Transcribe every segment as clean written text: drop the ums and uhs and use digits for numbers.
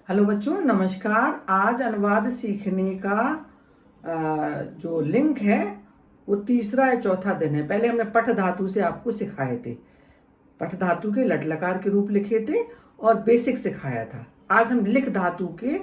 Hello बच्चों, नमस्कार। आज अनुवाद सीखने का जो लिंक है वो तीसरा या चौथा दिन है। पहले हमने पठ धातु से आपको सिखाए थे, पठ धातु के लट लकार के रूप लिखे थे और बेसिक सिखाया था। आज हम लिख धातु के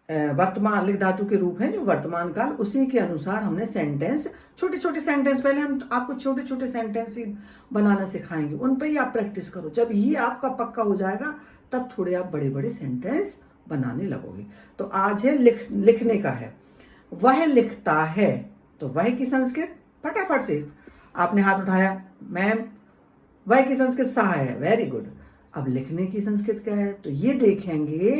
वर्तमान लिख धातु के रूप हैं जो वर्तमान काल, उसी के अनुसार हमने सेंटेंस, छोटे छोटे सेंटेंस, पहले हम आपको छोटे छोटे सेंटेंस ही बनाना सिखाएंगे, उन पर ही आप प्रैक्टिस करो। जब ये आपका पक्का हो जाएगा तब थोड़े आप बड़े बड़े सेंटेंस बनाने लगोगे। तो आज है लिखने का है। वह लिखता है, तो वह की संस्कृत फटाफट से आपने हाथ उठाया, मैम। वह की संस्कृत सा है, वेरी गुड। अब लिखने की संस्कृत क्या है, तो ये देखेंगे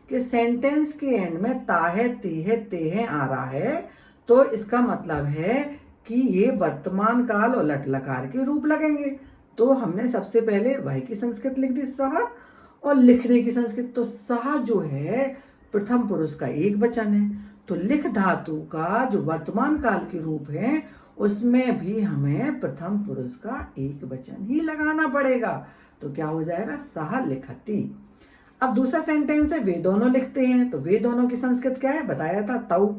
कि सेंटेंस के एंड में ता है, ती है, ते है आ रहा है, तो इसका मतलब है कि ये वर्तमान काल और लट लकार के रूप लगेंगे। तो हमने सबसे पहले वह की संस्कृत लिख दी सह, और लिखने की संस्कृत, तो सह जो है प्रथम पुरुष का एक वचन है। तो लिख धातु का जो वर्तमान काल के रूप है उसमें भी हमें प्रथम पुरुष का एक वचन ही लगाना पड़ेगा। तो क्या हो जाएगा, सह लिखती। अब दूसरा सेंटेंस है वे दोनों लिखते हैं, तो वे दोनों की संस्कृत क्या है, बताया था तौ,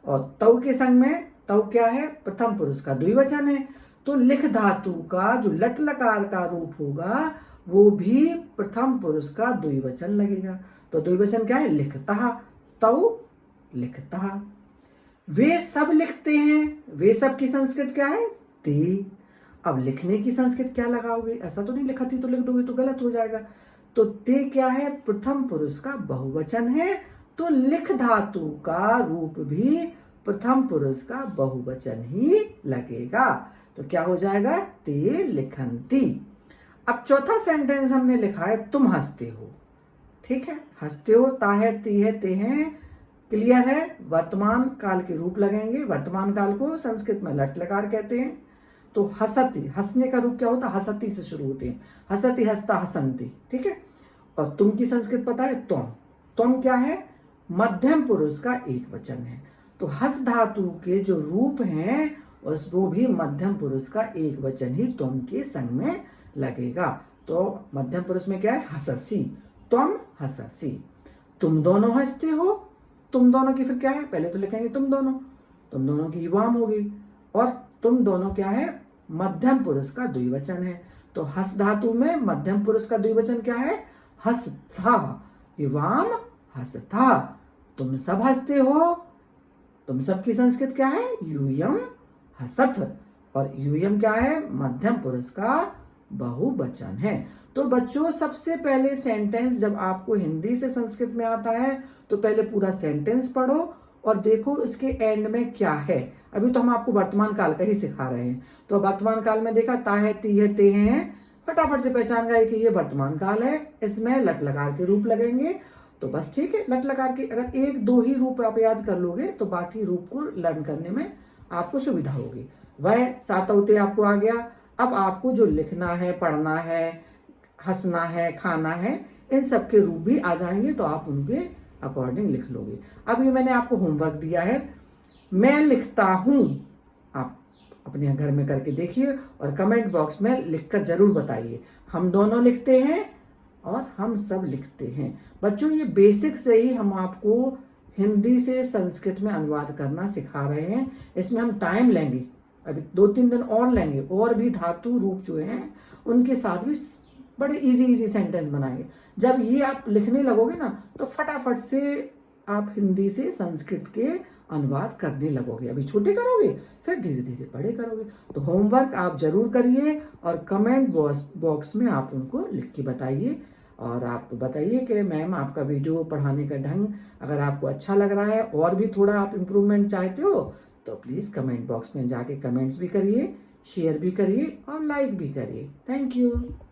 और तौ के संग में तौ क्या है, प्रथम पुरुष का द्विवचन है। तो लिख धातु का जो लट लकार का रूप होगा वो भी प्रथम पुरुष का द्विवचन लगेगा। तो द्विवचन क्या है, लिखता, तौ लिखता। वे सब लिखते हैं, वे सब की संस्कृत क्या है, ते। अब लिखने की संस्कृत क्या लगाओगे, ऐसा तो नहीं लिखती तो लिख दोगे तो गलत हो जाएगा। तो ते क्या है, प्रथम पुरुष का बहुवचन है, तो लिख धातु का रूप भी प्रथम पुरुष का बहुवचन ही लगेगा। तो क्या हो जाएगा, ते लिखंती। अब चौथा सेंटेंस हमने लिखा है तुम हंसते हो। ठीक है, हंसते हो, ता है, ती है, ते हैं, क्लियर है। वर्तमान काल के रूप लगेंगे, वर्तमान काल को संस्कृत में लट लकार कहते हैं। तो हसती, हंसने का रूप क्या होता है, हसती से शुरू होते हैं, हसती, हंसता, हसंती। ठीक है। और तुम की संस्कृत पता है, तुम। तुम क्या है, मध्यम पुरुष का एक वचन है। तो हस धातु के जो रूप हैं वो भी मध्यम पुरुष का एक वचन ही तुम के संग में लगेगा। तो मध्यम पुरुष में क्या है, हससी, तुम हससी। तुम दोनों हंसते हो, तुम दोनों की फिर क्या है, पहले तो लिखेंगे तुम दोनों की युवाम होगी। और तुम दोनों क्या है, मध्यम पुरुष का द्विवचन है। तो हस धातु में मध्यम पुरुष का द्विवचन क्या है, हसथा, युवाम हसथा। तुम सब हंसते हो, तुम सब की संस्कृत क्या है, यूयम हसथ, और यूयम क्या है, मध्यम पुरुष का बहुवचन है। तो बच्चों सबसे पहले सेंटेंस जब आपको हिंदी से संस्कृत में आता है तो पहले पूरा सेंटेंस पढ़ो और देखो इसके एंड में क्या है। अभी तो हम आपको वर्तमान काल का ही सिखा रहे हैं। तो वर्तमान काल में देखा ता है, ती है, ते हैं, फटाफट से पहचान गए कि ये वर्तमान काल है, इसमें लट लकार के रूप लगेंगे। तो बस ठीक है, लट लकार के अगर एक दो ही रूप आप याद कर लोगे तो बाकी रूप को लर्न करने में आपको सुविधा होगी। वह सातवते आपको आ गया। अब आपको जो लिखना है, पढ़ना है, हंसना है, खाना है, इन सब के रूप भी आ जाएंगे तो आप उनके अकॉर्डिंग लिख लोगे। अब ये मैंने आपको होमवर्क दिया है, मैं लिखता हूं। आप अपने घर में करके देखिए और कमेंट बॉक्स में लिखकर जरूर बताइए, हम दोनों लिखते हैं और हम सब लिखते हैं। बच्चों ये बेसिक से ही हम आपको हिंदी से संस्कृत में अनुवाद करना सिखा रहे हैं। इसमें हम टाइम लेंगे, अभी 2-3 दिन और लेंगे, और भी धातु रूप जो हैं उनके साथ भी बड़े इजी सेंटेंस बनाएंगे। जब ये आप लिखने लगोगे ना तो फटाफट से आप हिंदी से संस्कृत के अनुवाद करने लगोगे। अभी छोटे करोगे फिर धीरे धीरे बड़े करोगे। तो होमवर्क आप जरूर करिए और कमेंट बॉक्स में आप उनको लिख के बताइए। और आप बताइए कि मैम आपका वीडियो पढ़ाने का ढंग अगर आपको अच्छा लग रहा है और भी थोड़ा आप इम्प्रूवमेंट चाहते हो तो प्लीज़ कमेंट बॉक्स में जाके कमेंट्स भी करिए, शेयर भी करिए और लाइक भी करिए। Thank you.